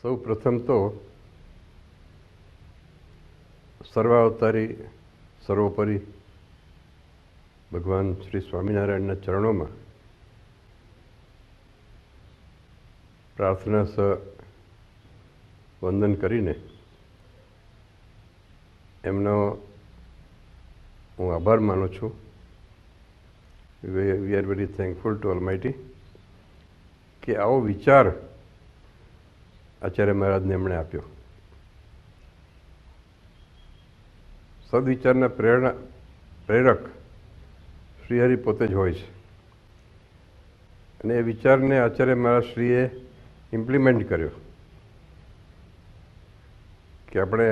સૌ પ્રથમ તો સર્વાવતારી સર્વોપરી ભગવાન શ્રી સ્વામિનારાયણના ચરણોમાં પ્રાર્થના સહ વંદન કરીને એમનો હું આભાર માનું છું. We are very thankful two almighty કે આવો વિચાર આચાર્ય મહારાજને એમણે આપ્યો. સદવિચારના પ્રેરક શ્રીહરિ પોતે જ હોય છે અને એ વિચારને આચાર્ય મહારાજ શ્રીએ ઇમ્પ્લિમેન્ટ કર્યો કે આપણે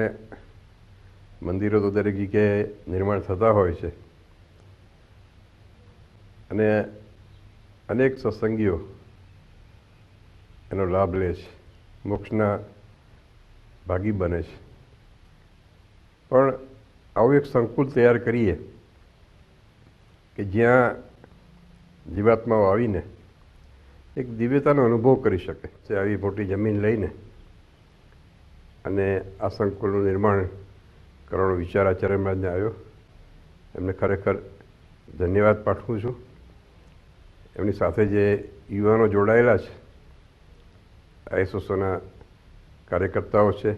મંદિરો તો દરેક જગ્યાએ નિર્માણ થતા હોય છે અને અનેક સત્સંગીઓ એનો લાભ લે છે, મોક્ષના ભાગી બને છે. પણ આવું એક સંકુલ તૈયાર કરીએ કે જ્યાં જીવાત્માઓ આવીને એક દિવ્યતાનો અનુભવ કરી શકે છે. આવી મોટી જમીન લઈને અને આ સંકુલનું નિર્માણ કરવાનો વિચાર આચાર્ય મહારાજને આવ્યો. એમને ખરેખર ધન્યવાદ પાઠવું છું. એમની સાથે જે યુવાનો જોડાયેલા છે, આઈએસઓના કાર્યકર્તાઓ છે,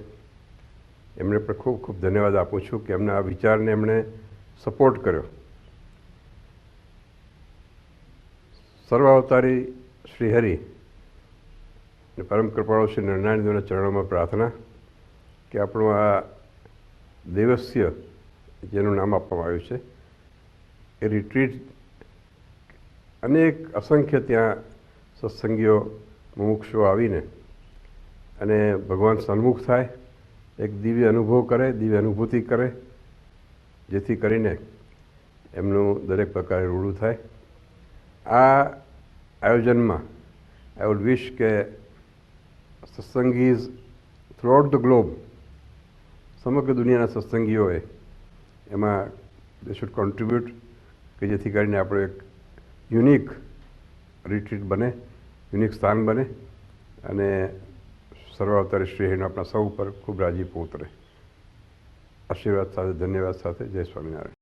એમને પણ ખૂબ ખૂબ ધન્યવાદ આપું છું કે એમના આ વિચારને એમણે સપોર્ટ કર્યો. સર્વાવતારી શ્રીહરિ અને પરમ કૃપાળુ શ્રી નારાયણ દેવના ચરણોમાં પ્રાર્થના કે આપણું આ દેવસ્ય જેનું નામ આપવામાં આવ્યું છે એ રિટ્રીટ અનેક અસંખ્ય ત્યાં સત્સંગીઓ મુમુક્ષુઓ આવીને અને ભગવાન સન્મુખ થાય, એક દિવ્ય અનુભવ કરે, દિવ્ય અનુભૂતિ કરે, જેથી કરીને એમનું દરેક પ્રકારે રૂડું થાય. આ આયોજનમાં આઈ વુડ વિશ કે સત્સંગીઝ થ્રુઆઉટ ધ ગ્લોબ, સમગ્ર દુનિયાના સત્સંગીઓએ એમાં દે શુડ કોન્ટ્રીબ્યુટ કે જેથી કરીને આપણું એક યુનિક રિટ્રીટ બને, યુનિક સ્થાન બને અને સર્વાવતારી શ્રીહરિનો આપણા સૌ પર ખૂબ રાજીપો ઉતરે. આશીર્વાદ સાથે, ધન્યવાદ સાથે, જય સ્વામિનારાયણ.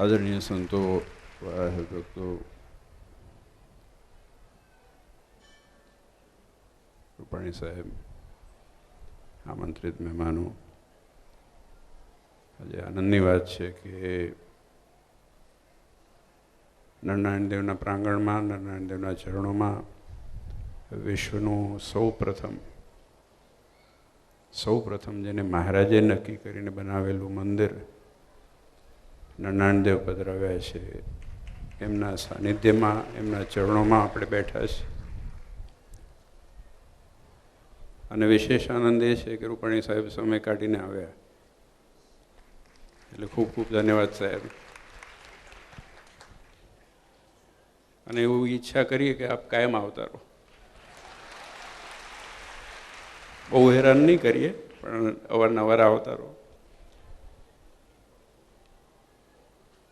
આદરણીય સંતો, ભક્તો, રૂપાણી સાહેબ, આમંત્રિત મહેમાનો, આજે આનંદની વાત છે કે નરનારાયણ દેવના પ્રાંગણમાં, નરનારાયણ દેવના ચરણોમાં વિશ્વનું સૌ પ્રથમ સૌ પ્રથમ જેને મહારાજે નક્કી કરીને બનાવેલું મંદિર નરનાણદેવ પધરાવ્યા છે, એમના સાનિધ્યમાં, એમના ચરણોમાં આપણે બેઠા છીએ. અને વિશેષ આનંદ એ છે કે રૂપાણી સાહેબ સમય કાઢીને આવ્યા, એટલે ખૂબ ખૂબ ધન્યવાદ સાહેબ. અને એવું ઈચ્છા કરીએ કે આપ કાયમ આવતા રહો. બહુ હેરાન નહીં કરીએ, પણ અવારનવાર આવતા રહો.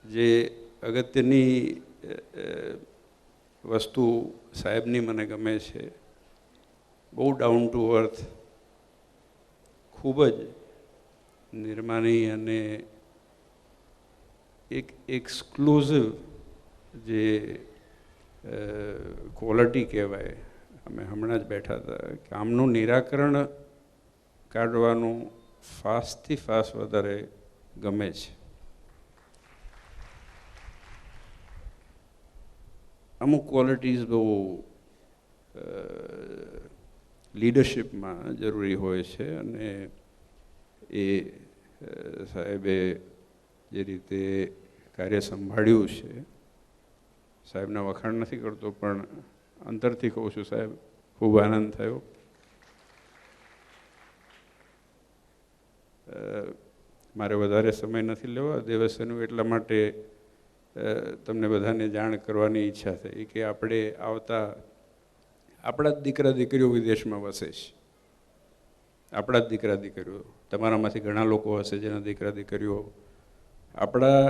જે અગત્યની વસ્તુ સાહેબની મને ગમે છે, બહુ ડાઉન ટુ અર્થ, ખૂબ જ નિર્માની અને એક એક્સક્લુઝિવ જે ક્વોલિટી કહેવાય. અમે હમણાં જ બેઠા હતા કે આમનું નિરાકરણ કાઢવાનું ફાસ્ટથી ફાસ્ટ વધારે ગમે છે. અમુક ક્વોલિટીઝ બહુ લીડરશિપમાં જરૂરી હોય છે, અને એ સાહેબે જે રીતે કાર્ય સંભાળ્યું છે, સાહેબના વખાણ નથી કરતો પણ અંતરથી કહું છું સાહેબ, ખૂબ આનંદ થયો. મારે વધારે સમય નથી લેવા દેવસ્યનું, એટલા માટે તમને બધાને જાણ કરવાની ઈચ્છા થઈ કે આપણે આવતા આપણા જ દીકરા દીકરીઓ વિદેશમાં વસે છે. આપણા જ દીકરા દીકરીઓ, તમારામાંથી ઘણા લોકો હશે જેના દીકરા દીકરીઓ આપણા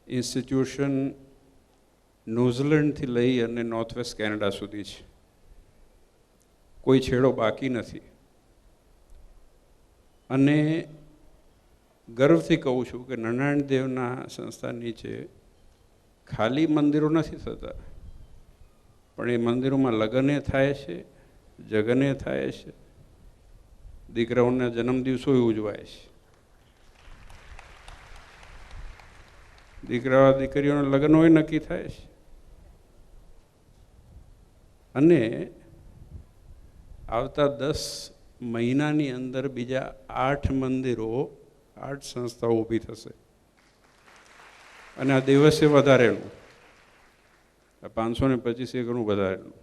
ઇન્સ્ટિટ્યુશન ન્યૂઝીલેન્ડથી લઈ અને નોર્થ વેસ્ટ કેનેડા સુધી છે. કોઈ છેડો બાકી નથી. અને ગર્વથી કહું છું કે નરનાણદેવના સંસ્થા નીચે ખાલી મંદિરો નથી થતા, પણ એ મંદિરોમાં લગ્ને થાય છે, જગને થાય છે, દીકરાઓના જન્મદિવસો ઉજવાય છે, દીકરા દીકરીઓના લગ્નોય નક્કી થાય છે. અને આવતા 10 મહિનાની અંદર બીજા 8 મંદિરો, 8 સંસ્થાઓ ઊભી થશે. અને આ દિવસે વધારેલું, આ 525 ઘણું વધારેલું.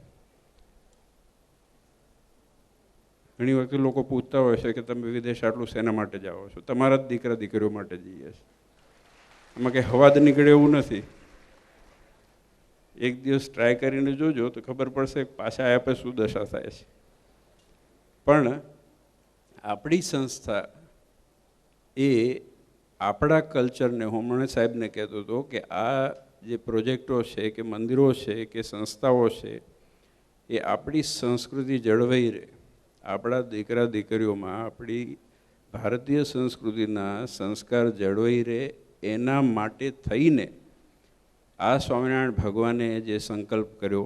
ઘણી વખત લોકો પૂછતા હોય છે કે તમે વિદેશ આટલું શેના માટે જાઓ છો? તમારા જ દીકરા દીકરીઓ માટે જઈએ છીએ. આમાં કંઈ હવાદ નીકળે એવું નથી. એક દિવસ ટ્રાય કરીને જોજો તો ખબર પડશે પાછા આવ્યા પછી શું દશા થાય છે. પણ આપણી સંસ્થા એ આપણા કલ્ચરને, હું હમણાં સાહેબને કહેતો હતો કે આ જે પ્રોજેક્ટો છે કે મંદિરો છે કે સંસ્થાઓ છે, એ આપણી સંસ્કૃતિ જળવાઈ રહે, આપણા દીકરા દીકરીઓમાં આપણી ભારતીય સંસ્કૃતિના સંસ્કાર જળવાઈ રહે, એના માટે થઈને આ સ્વામિનારાયણ ભગવાને જે સંકલ્પ કર્યો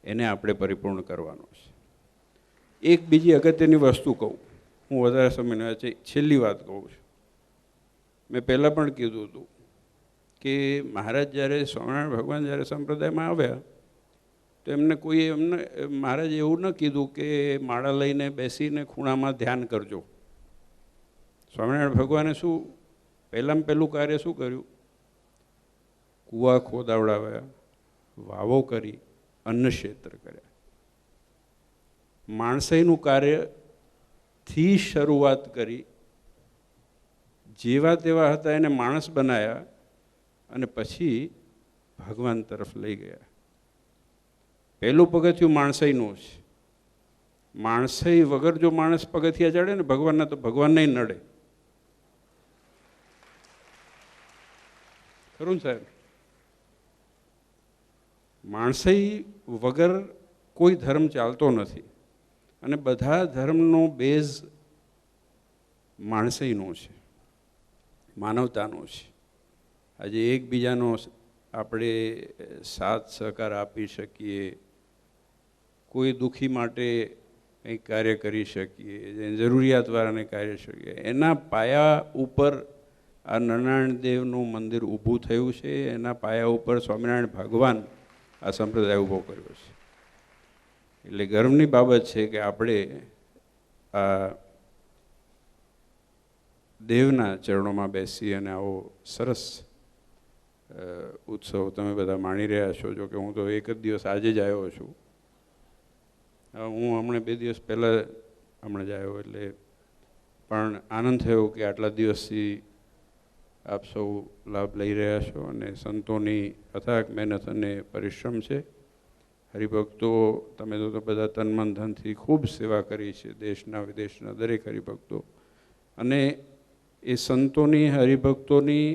એને આપણે પરિપૂર્ણ કરવાનો છે. એક બીજી અગત્યની વસ્તુ કહું, હું વધારે સમયના છેલ્લી વાત કહું છું. મેં પહેલાં પણ કીધું હતું કે મહારાજ જ્યારે સ્વામિનારાયણ ભગવાન જ્યારે સંપ્રદાયમાં આવ્યા તો એમને મહારાજે એવું ન કીધું કે માળા લઈને બેસીને ખૂણામાં ધ્યાન કરજો. સ્વામિનારાયણ ભગવાને શું પહેલાં પહેલું કાર્ય શું કર્યું? કૂવા ખોદાવડાવ્યા, વાવો કરી, અન્નક્ષેત્ર કર્યા. માણસાઈનું કાર્યથી શરૂઆત કરી, જેવા તેવા હતા એને માણસ બનાવ્યા અને પછી ભગવાન તરફ લઈ ગયા. પહેલું પગથિયું માણસાઈનું છે. માણસાઈ વગર જો માણસ પગથિયા ચડે ને ભગવાનના, તો ભગવાન નહીં નડે. ખરું ને સાહેબ? માણસાઈ વગર કોઈ ધર્મ ચાલતો નથી. અને બધા ધર્મનો બેઝ માણસાઈનો છે, માનવતાનો છે. આજે એકબીજાનો આપણે સાથ સહકાર આપી શકીએ, કોઈ દુઃખી માટે કંઈક કાર્ય કરી શકીએ, જરૂરિયાતવાળાને કાર્ય શકીએ, એના પાયા ઉપર આ નરનારાયણ મંદિર ઊભું થયું છે. એના પાયા ઉપર સ્વામિનારાયણ ભગવાન આ સંપ્રદાય ઊભો કર્યો છે. એટલે ગર્વની બાબત છે કે આપણે આ દેવના ચરણોમાં બેસી અને આવો સરસ ઉત્સવ તમે બધા માણી રહ્યા છો. જો કે હું તો એક જ દિવસ આજે જ આવ્યો છું. હું હમણાં 2 દિવસ પહેલાં હમણાં જ આવ્યો, એટલે પણ આનંદ થયો કે આટલા દિવસથી આપ સૌ લાભ લઈ રહ્યા છો અને સંતોની અથાગ મહેનત અને પરિશ્રમ છે. હરિભક્તો તમે તો બધા તન મન ધનથી ખૂબ સેવા કરી છે, દેશના વિદેશના દરેક હરિભક્તો, અને એ સંતોની હરિભક્તોની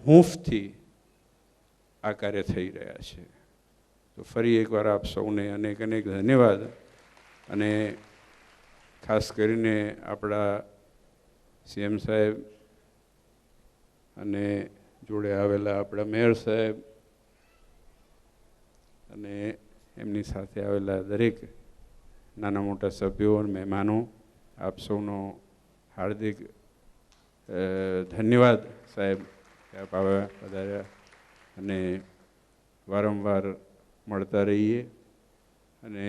હૂંફથી આ કાર્ય થઈ રહ્યા છે. તો ફરી એકવાર આપ સૌને અનેક અનેક ધન્યવાદ. અને ખાસ કરીને આપણા સીએમ સાહેબ અને જોડે આવેલા આપણા મેયર સાહેબ અને એમની સાથે આવેલા દરેક નાના મોટા સભ્યો અને મહેમાનો, આપ સૌનો હાર્દિક ધન્યવાદ સાહેબ કે આપ આવ્યા, પધાર્યા અને વારંવાર મળતા રહીએ અને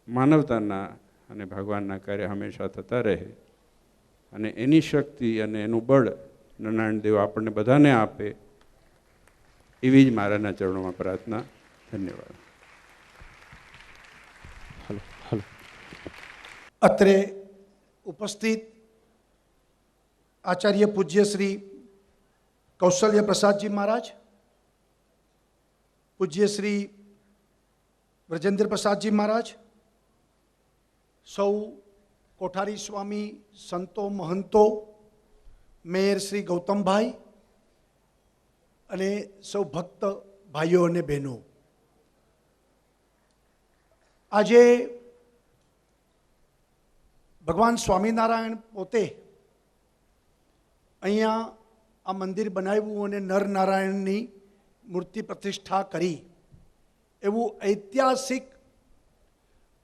માનવતાના અને ભગવાનના કાર્ય હંમેશા થતા રહે અને એની શક્તિ અને એનું બળ નારાયણ દેવ આપણને બધાને આપે, એવી જ મારાના ચરણોમાં પ્રાર્થના. ધન્યવાદ. અત્રે ઉપસ્થિત આચાર્ય પૂજ્ય શ્રી કૌશલ્ય પ્રસાદજી મહારાજ, પૂજ્ય શ્રી વ્રજેન્દ્ર પ્રસાદજી મહારાજ, સૌ કોઠારી સ્વામી, સંતો, મહંતો, મેયર શ્રી ગૌતમભાઈ અને સૌ ભક્ત ભાઈઓ અને બહેનો, આજે ભગવાન સ્વામિનારાયણ પોતે અહીંયા આ મંદિર બનાવ્યું અને નરનારાયણની મૂર્તિ પ્રતિષ્ઠા કરી, એવું ઐતિહાસિક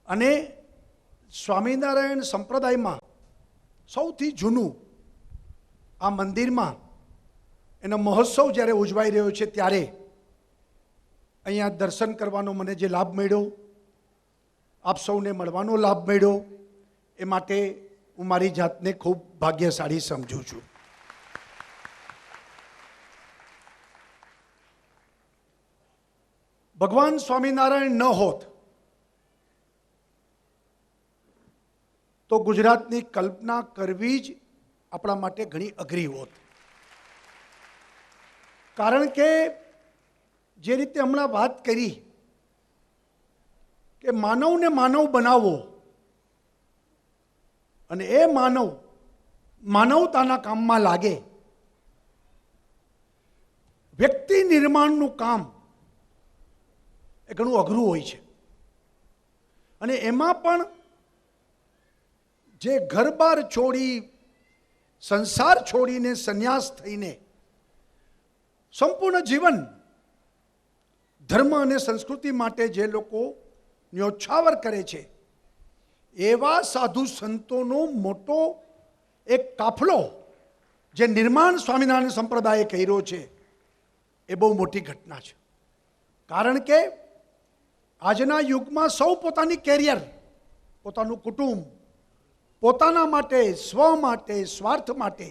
અને સ્વામિનારાયણ સંપ્રદાયમાં સૌથી જૂનું આ મંદિરમાં એનો મહોત્સવ જ્યારે ઉજવાઈ રહ્યો છે, ત્યારે અહીંયા દર્શન કરવાનો મને જે લાભ મળ્યો, આપ સૌને મળવાનો લાભ મળ્યો, એ માટે હું મારી જાતને ખૂબ ભાગ્યશાળી સમજું છું. ભગવાન સ્વામિનારાયણ ન હોત તો ગુજરાતની કલ્પના કરવી જ આપણા માટે ઘણી અઘરી હોત. કારણ કે જે રીતે હમણાં વાત કરી કે માનવને માનવ બનાવવો અને એ માનવ માનવતાના કામમાં લાગે, વ્યક્તિ નિર્માણનું કામ એ ઘણું અઘરું હોય છે. અને એમાં પણ જે ઘરબાર છોડી, સંસાર છોડીને સંન્યાસ થઈને સંપૂર્ણ જીવન ધર્મ અને સંસ્કૃતિ માટે જે લોકો ન્યોછાવર કરે છે, એવા સાધુ સંતોનો મોટો એક કાફલો જે નિર્માણ સ્વામિનારાયણ સંપ્રદાયે કર્યો છે, એ બહુ મોટી ઘટના છે. કારણ કે આજના યુગમાં સૌ પોતાની કેરિયર, પોતાનું કુટુંબ, પોતાના માટે, સ્વ માટે, સ્વાર્થ માટે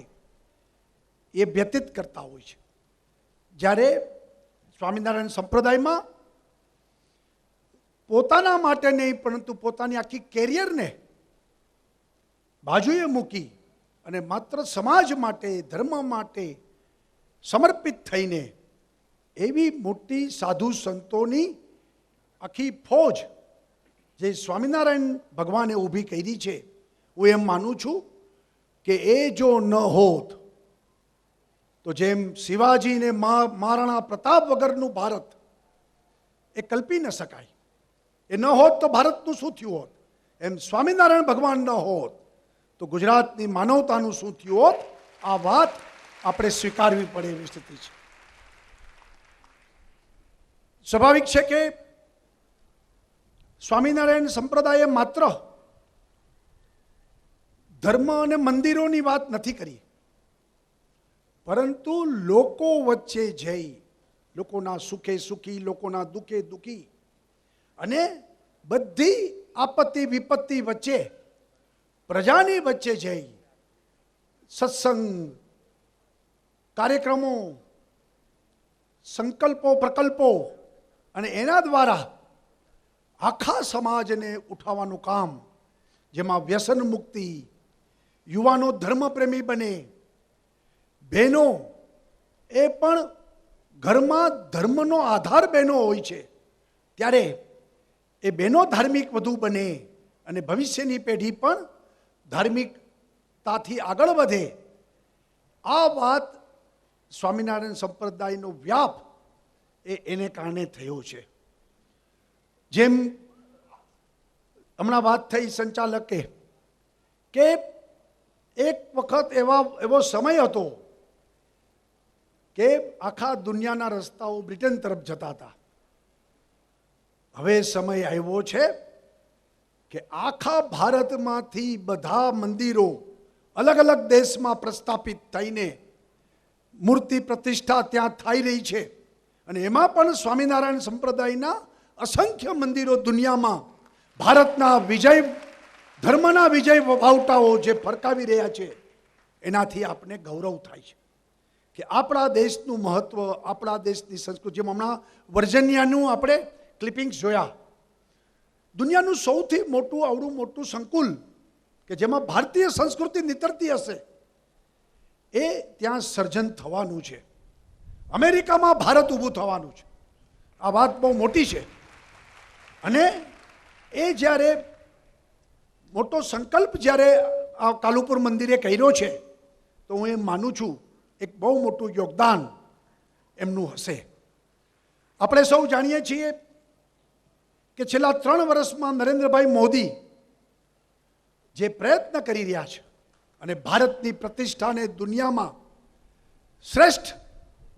એ વ્યતીત કરતા હોય છે. જ્યારે સ્વામિનારાયણ સંપ્રદાયમાં પોતાના માટે નહીં, પરંતુ પોતાની આખી કેરિયરને બાજુએ મૂકી અને માત્ર સમાજ માટે, ધર્મ માટે સમર્પિત થઈને એવી મોટી સાધુ સંતોની આખી ફોજ જે સ્વામિનારાયણ ભગવાને ઊભી કરી છે, હું એમ માનું છું કે એ જો ન હોત તો જેમ શિવાજીને મહારાણા પ્રતાપ વગરનું ભારત એ કલ્પી ન શકાય, એ ન હોત તો ભારતનું શું થયું હોત, એમ સ્વામિનારાયણ ભગવાન ન હોત તો ગુજરાતની માનવતાનું શું થયું હોત. આ વાત આપણે સ્વીકારવી પડે એવી સ્થિતિ છે. સ્વાભાવિક છે કે સ્વામિનારાયણ સંપ્રદાયે માત્ર ધર્મ અને મંદિરોની વાત નથી કરી, પરંતુ લોકો વચ્ચે જઈ, લોકોના સુખે સુખી, લોકોના દુઃખે દુઃખી અને બધી આપત્તિ વિપત્તિ વચ્ચે, પ્રજાની વચ્ચે જઈ સત્સંગ, કાર્યક્રમો, સંકલ્પો, પ્રકલ્પો અને એના દ્વારા આખા સમાજને ઉઠાવવાનું કામ, જેમાં વ્યસન મુક્તિ, યુવાનો ધર્મપ્રેમી બને, બહેનો એ પણ ઘરમાં ધર્મનો આધાર બહેનો હોય છે, ત્યારે એ બહેનો ધાર્મિક વધુ બને અને ભવિષ્યની પેઢી પણ ધાર્મિકતાથી આગળ વધે. આ વાત સ્વામિનારાયણ સંપ્રદાયનો વ્યાપ એને કારણે થયો છે. જેમ હમણાં વાત થઈ સંચાલકે કે એક વખત એવો સમય હતો કે આખા દુનિયાના રસ્તાઓ બ્રિટન તરફ જતા હતા. હવે સમય આવ્યો છે કે આખા ભારતમાંથી બધા મંદિરો અલગ અલગ દેશમાં પ્રસ્થાપિત થઈને મૂર્તિ પ્રતિષ્ઠા ત્યાં થઈ રહી છે. અને એમાં પણ સ્વામિનારાયણ સંપ્રદાયના અસંખ્ય મંદિરો દુનિયામાં ભારતના વિજય, ધર્મના વિજય વાવટાઓ જે ફરકાવી રહ્યા છે, એનાથી આપણે ગૌરવ થાય છે કે આપણા દેશનું મહત્વ, આપણા દેશની સંસ્કૃતિ. જેમ હમણાં વર્જિનિયાનું આપણે ક્લિપિંગ્સ જોયા, દુનિયાનું સૌથી મોટું આવડું મોટું સંકુલ કે જેમાં ભારતીય સંસ્કૃતિ નીતરતી હશે, એ ત્યાં સર્જન થવાનું છે. અમેરિકામાં ભારત ઊભું થવાનું છે. આ વાત બહુ મોટી છે. અને એ જ્યારે મોટો સંકલ્પ જ્યારે આ કાલુપુર મંદિરે કર્યો છે, તો હું એમ માનું છું એક બહુ મોટું યોગદાન એમનું હશે. આપણે સૌ જાણીએ છીએ કે છેલ્લા 3 વર્ષમાં નરેન્દ્રભાઈ મોદી જે પ્રયત્ન કરી રહ્યા છે અને ભારતની પ્રતિષ્ઠાને દુનિયામાં શ્રેષ્ઠ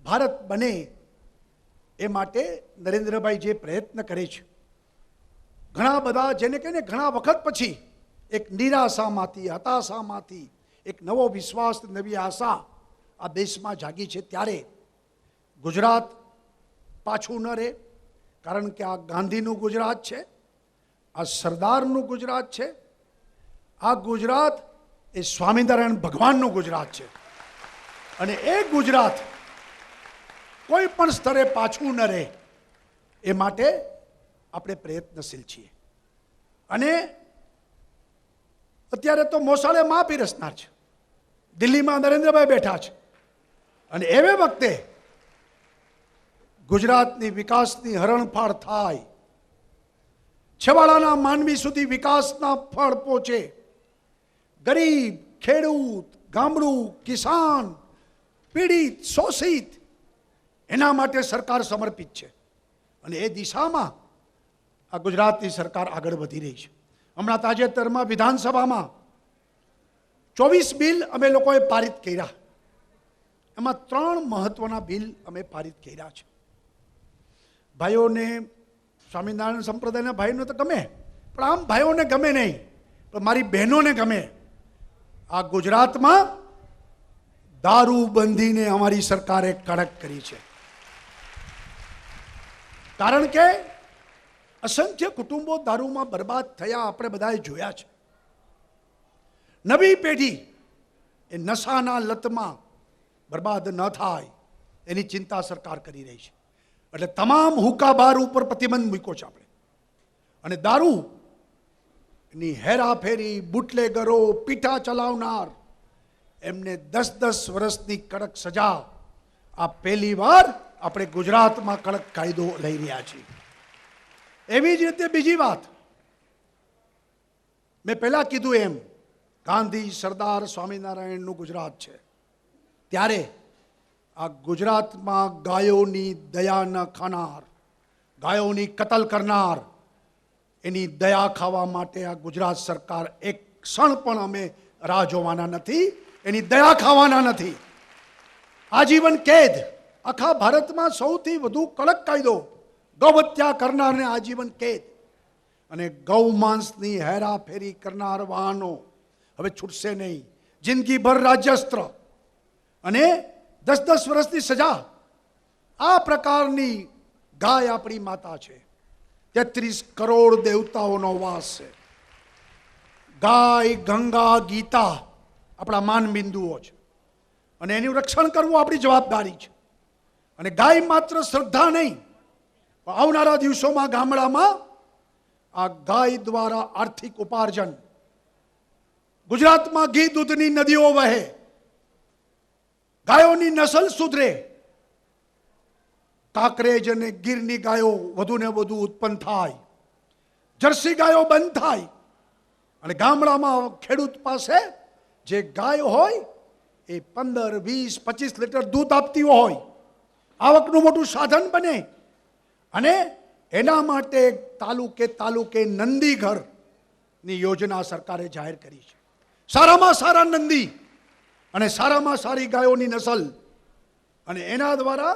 ભારત બને એ માટે નરેન્દ્રભાઈ જે પ્રયત્ન કરે છે, ઘણા બધા જેને કહીને ઘણા વખત પછી એક નિરાશામાંથી, હતાશામાંથી એક નવો વિશ્વાસ, નવી આશા આ દેશમાં જાગી છે. ત્યારે ગુજરાત પાછું ન રહે, કારણ કે આ ગાંધીનું ગુજરાત છે, આ સરદારનું ગુજરાત છે, આ ગુજરાત એ સ્વામિનારાયણ ભગવાનનું ગુજરાત છે. અને એ ગુજરાત કોઈ પણ સ્તરે પાછું ન રહે એ માટે આપણે પ્રયત્નશીલ છીએ. અને અત્યારે તો મોસાળે માં પીરસનાર છે, દિલ્હીમાં નરેન્દ્રભાઈ બેઠા છે. અને એવે વખતે ગુજરાતની વિકાસની હરણફાળ થાય, છેવાડાના માનવી સુધી વિકાસના ફળ પહોંચે, ગરીબ, ખેડૂત, ગામડું, કિસાન, પીડિત, શોષિત, એના માટે સરકાર સમર્પિત છે. અને એ દિશામાં આ ગુજરાતની સરકાર આગળ વધી રહી છે. હમણાં તાજેતરમાં વિધાનસભામાં 24 બિલ અમે લોકોએ પારિત કર્યા. એમાં 3 મહત્વના બિલ અમે પારિત કર્યા છે. ભાઈઓને, સ્વામિનારાયણ સંપ્રદાયના ભાઈઓને તો ગમે, પણ આમ ભાઈઓને ગમે નહીં, પણ મારી બહેનોને ગમે. આ ગુજરાતમાં દારૂબંધીને અમારી સરકારે કડક કરી છે. કારણ કે અસંખ્ય કુટુંબો દારૂમાં બરબાદ થયા આપણે બધાએ જોયા છે. નવી પેઢી એ નશાના લતમાં બરબાદ ન થાય એની ચિંતા સરકાર કરી રહી છે. એટલે તમામ હુક્કાબાર ઉપર પ્રતિબંધ મૂક્યો છે આપણે. અને દારૂ ની હેરાફેરી, બુટલેગરો, પીઠા ચલાવનાર, એમને 10-10 વર્ષની કડક સજા આ પહેલી વાર આપણે ગુજરાતમાં કડક કાયદો લઈ રહ્યા છીએ. એવી જ રીતે બીજી વાત, મેં પહેલા કીધું એમ, ગાંધી, સરદાર, સ્વામિનારાયણનું ગુજરાત છે. ત્યારે આ ગુજરાતમાં ગાયોની દયા ન ખાનાર, ગાયોની કતલ કરનાર, એની દયા ખાવા માટે આ ગુજરાત સરકાર એક ક્ષણ પણ અમે રાહ જોવાના નથી, એની દયા ખાવાના નથી. આજીવન કેદ, આખા ભારતમાં સૌથી વધુ કડક કાયદો, ગૌહત્યા કરનારને આજીવન કેદ. અને ગૌ માંસની હેરાફેરી કરનાર વાહનો હવે છૂટશે નહીં. જિંદગીભર રાજ્યસ્ત્ર અને 10-10 વર્ષની સજા. આ પ્રકારની ગાય આપણી માતા છે. 33 કરોડ દેવતાઓનો વાસ છે. ગાય, ગંગા, ગીતા આપણા માનબિંદુઓ છે અને એનું રક્ષણ કરવું આપણી જવાબદારી છે. અને ગાય માત્ર શ્રદ્ધા નહીં, પણ આવનારા દિવસોમાં ગામડામાં આ ગાય દ્વારા આર્થિક ઉપાર્જન, ગુજરાતમાં ઘી દૂધની નદીઓ વહે, ગાયોની નસલ સુધરે, કાંકરેજ અને ગીરની ગાયો વધુ ને વધુ ઉત્પન્ન થાય, જર્સી ગાયો બંધ થાય અને ગામડામાં ખેડૂત પાસે જે ગાય હોય એ 15, 20, 25 લીટર દૂધ આપતી હોય, આવકનું મોટું સાધન બને. અને એના માટે તાલુકે નંદી ઘરની યોજના સરકારે જાહેર કરી છે. સારામાં સારા નંદી અને સારામાં સારી ગાયોની નસલ, અને એના દ્વારા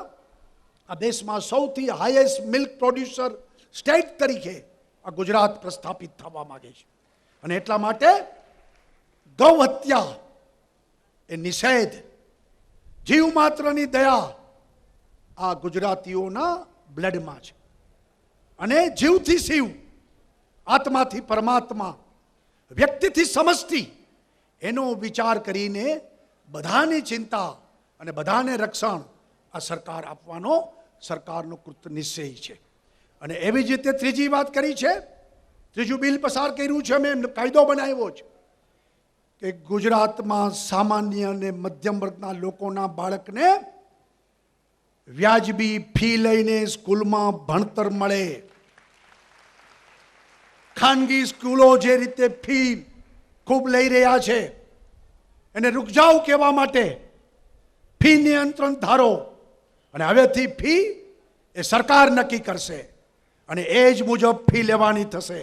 આ દેશમાં સૌથી હાઈએસ્ટ મિલ્ક પ્રોડ્યુસર સ્ટેટ તરીકે આ ગુજરાત પ્રસ્થાપિત થવા માંગે છે. અને એટલા માટે ગૌ હત્યા એ નિષેધ, જીવ માત્રની દયા આ ગુજરાતીઓના બ્લડમાં છે. અને જીવથી શિવ, આત્માથી પરમાત્મા, વ્યક્તિથી સમષ્ટિ, એનો વિચાર કરીને બધાની ચિંતા અને બધાને રક્ષણ આ સરકાર આપવાનો સરકારનો કૃત નિશ્ચય છે. અને એવી જ રીતે ત્રીજી વાત કરી છે, ત્રીજું બિલ પસાર કર્યું છે, મેં કાયદો બનાવ્યો છે કે ગુજરાતમાં સામાન્ય અને મધ્યમ વર્ગના લોકોના બાળકને વ્યાજબી ફી લઈને સ્કૂલમાં ભણતર મળે. ખાનગી સ્કૂલો જે રીતે ફી ખૂબ લઈ રહ્યા છે એને રૂકજાવ કહેવા માટે ફી નિયંત્રણ ધારો, અને હવેથી ફી એ સરકાર નક્કી કરશે અને એ જ મુજબ ફી લેવાની થશે.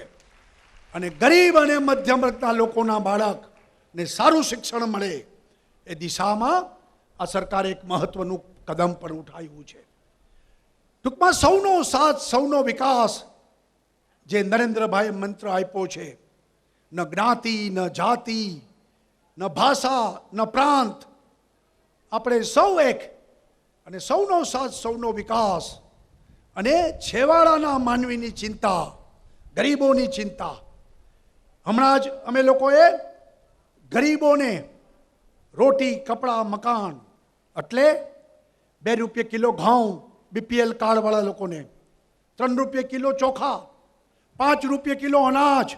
અને ગરીબ અને મધ્યમ વર્ગના લોકોના બાળકને સારું શિક્ષણ મળે એ દિશામાં આ સરકારે એક મહત્વનું કદમ પણ ઉઠાવ્યું છે. ટૂંકમાં સૌનો સાથ, સૌનો વિકાસ જે નરેન્દ્રભાઈએ મંત્ર આપ્યો છે, ન જ્ઞાતિ, ન જાતિ, ન ભાષા, ન પ્રાંત, આપણે સૌ એક, અને સૌનો સાથ, સૌનો વિકાસ, અને છેવાડાના માનવીની ચિંતા, ગરીબોની ચિંતા. હમણાં જ અમે લોકોએ ગરીબોને રોટી, કપડાં, મકાન, એટલે 2 રૂપિયા કિલો ઘઉં બીપીએલ કાર્ડવાળા લોકોને, 3 રૂપિયા કિલો ચોખા, 5 રૂપિયા કિલો અનાજ,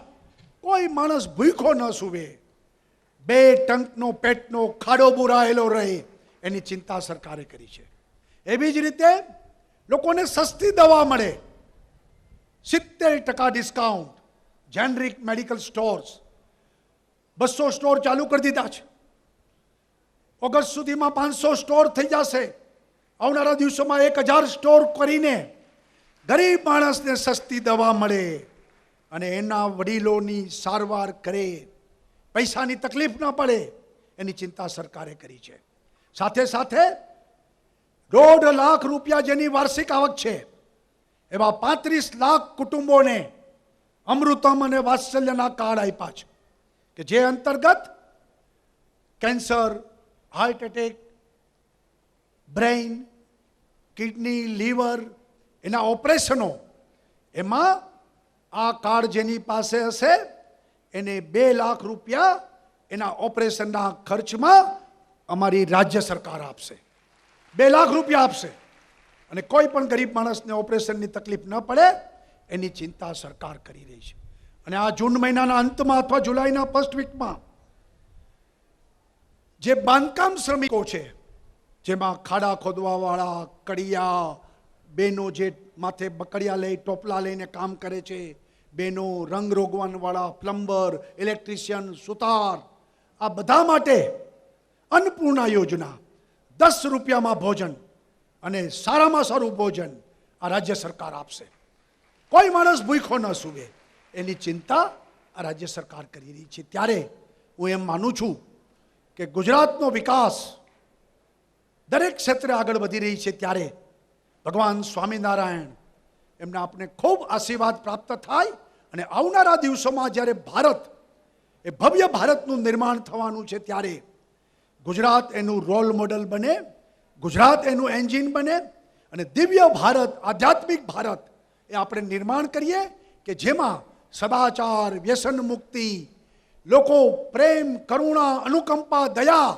કોઈ માણસ ભૂખો ન સૂવે, 2 ટંકનો પેટનો ખાડો બુરાયેલો રહે, એની ચિંતા સરકારે કરી છે. એવી જ રીતે લોકોને સસ્તી દવા મળે, 70% discount, generic medical stores 200 store ચાલુ કરી દીધા છે. ઓગસ્ટ સુધીમાં 500 સ્ટોર થઈ જશે. આવનારા દિવસોમાં 1000 સ્ટોર કરીને ગરીબ માણસને સસ્તી દવા મળે અને એના વડીલોની સારવાર કરે, પૈસાની તકલીફ ન પડે, એની ચિંતા સરકારે કરી છે. સાથે સાથે 1.5 લાખ રૂપિયા જેની વાર્ષિક આવક છે એવા 35 લાખ કુટુંબોને અમૃતમ અને વાત્સલ્યના કાર્ડ આપ્યા છે કે જે અંતર્ગત cancer, heart attack, brain, kidney, liver, એના ઓપરેશનો, એમાં આ કાર્ડ જેની પાસે હશે એને 2 લાખ રૂપિયા એના ઓપરેશનના ખર્ચમાં અમારી રાજ્ય સરકાર આપશે. 2 લાખ રૂપિયા આપશે. અને કોઈ પણ ગરીબ માણસને ઓપરેશનની તકલીફ ન પડે એની ચિંતા સરકાર કરી રહી છે. અને આ જૂન મહિનાના અંતમાં અથવા જુલાઈના ફર્સ્ટ વીકમાં જે બાંધકામ શ્રમિકો છે, જેમાં ખાડા ખોદવાવાળા, કડિયા, બહેનો જે માથે બકડિયા લઈ, ટોપલા લઈને કામ કરે છે, બહેનો, રંગ રોગવાનવાળા, પ્લમ્બર, ઇલેક્ટ્રિશિયન, સુતાર, આ બધા માટે અન્નપૂર્ણા યોજના, 10 રૂપિયામાં ભોજન અને સારામાં સારું ભોજન આ રાજ્ય સરકાર આપશે. કોઈ માણસ ભૂખો ન સૂવે એની ચિંતા આ રાજ્ય સરકાર કરી રહી છે. ત્યારે હું એમ માનું છું કે ગુજરાતનો વિકાસ દરેક ક્ષેત્રે આગળ વધી રહી છે. ત્યારે ભગવાન સ્વામિનારાયણ એમના આપણે ખૂબ આશીર્વાદ પ્રાપ્ત થાય અને આવનારા દિવસોમાં જ્યારે ભારત એ ભવ્ય ભારતનું નિર્માણ થવાનું છે ત્યારે ગુજરાત એનું રોલ મોડલ બને, ગુજરાત એનું એન્જિન બને અને દિવ્ય ભારત, આધ્યાત્મિક ભારત એ આપણે નિર્માણ કરીએ કે જેમાં સદાચાર, વ્યસન મુક્તિ, લોકો પ્રેમ, કરુણા, અનુકંપા, દયા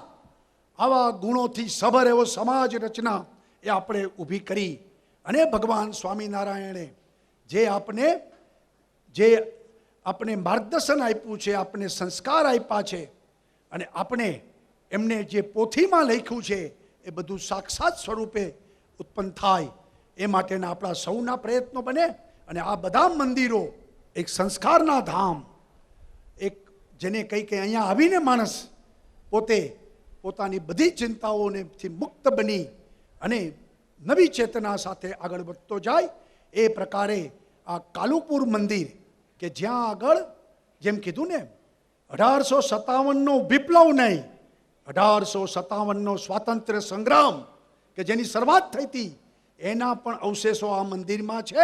આવા ગુણોથી સભર એવો સમાજ રચના એ આપણે ઊભી કરી અને ભગવાન સ્વામિનારાયણે જે આપણે માર્ગદર્શન આપ્યું છે, આપણે સંસ્કાર આપ્યા છે અને આપણે એમને જે પોથીમાં લખ્યું છે એ બધું સાક્ષાત સ્વરૂપે ઉત્પન્ન થાય એ માટેના આપણા સૌના પ્રયત્નો બને અને આ બધા મંદિરો એક સંસ્કારના ધામ, એક જેને કંઈ કંઈ અહીંયા આવીને માણસ પોતે પોતાની બધી ચિંતાઓનેથી મુક્ત બની અને નવી ચેતના સાથે આગળ વધતો જાય એ પ્રકારે આ કાલુપુર મંદિર કે જ્યાં આગળ જેમ કીધું ને 1857નો વિપ્લવ નહીં, 1857નો સ્વાતંત્ર્ય સંગ્રામ કે જેની શરૂઆત થઈ હતી એના પણ અવશેષો આ મંદિરમાં છે.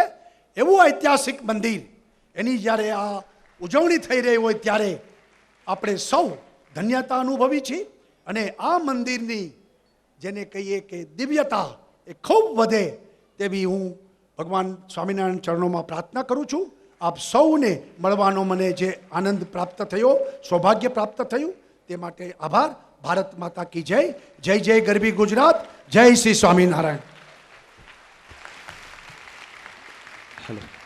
એવું ઐતિહાસિક મંદિર એની જ્યારે આ ઉજવણી થઈ રહી હોય ત્યારે આપણે સૌ ધન્યતા અનુભવી છીએ અને આ મંદિરની જેને કહીએ કે દિવ્યતા એ ખૂબ વધે તેવી હું ભગવાન સ્વામિનારાયણ ચરણોમાં પ્રાર્થના કરું છું. આપ સૌને મળવાનો મને જે આનંદ પ્રાપ્ત થયો, સૌભાગ્ય પ્રાપ્ત થયું તે માટે આભાર. ભારત માતા કી જય. જય જય ગરવી ગુજરાત. જય શ્રી સ્વામિનારાયણ. હેલો.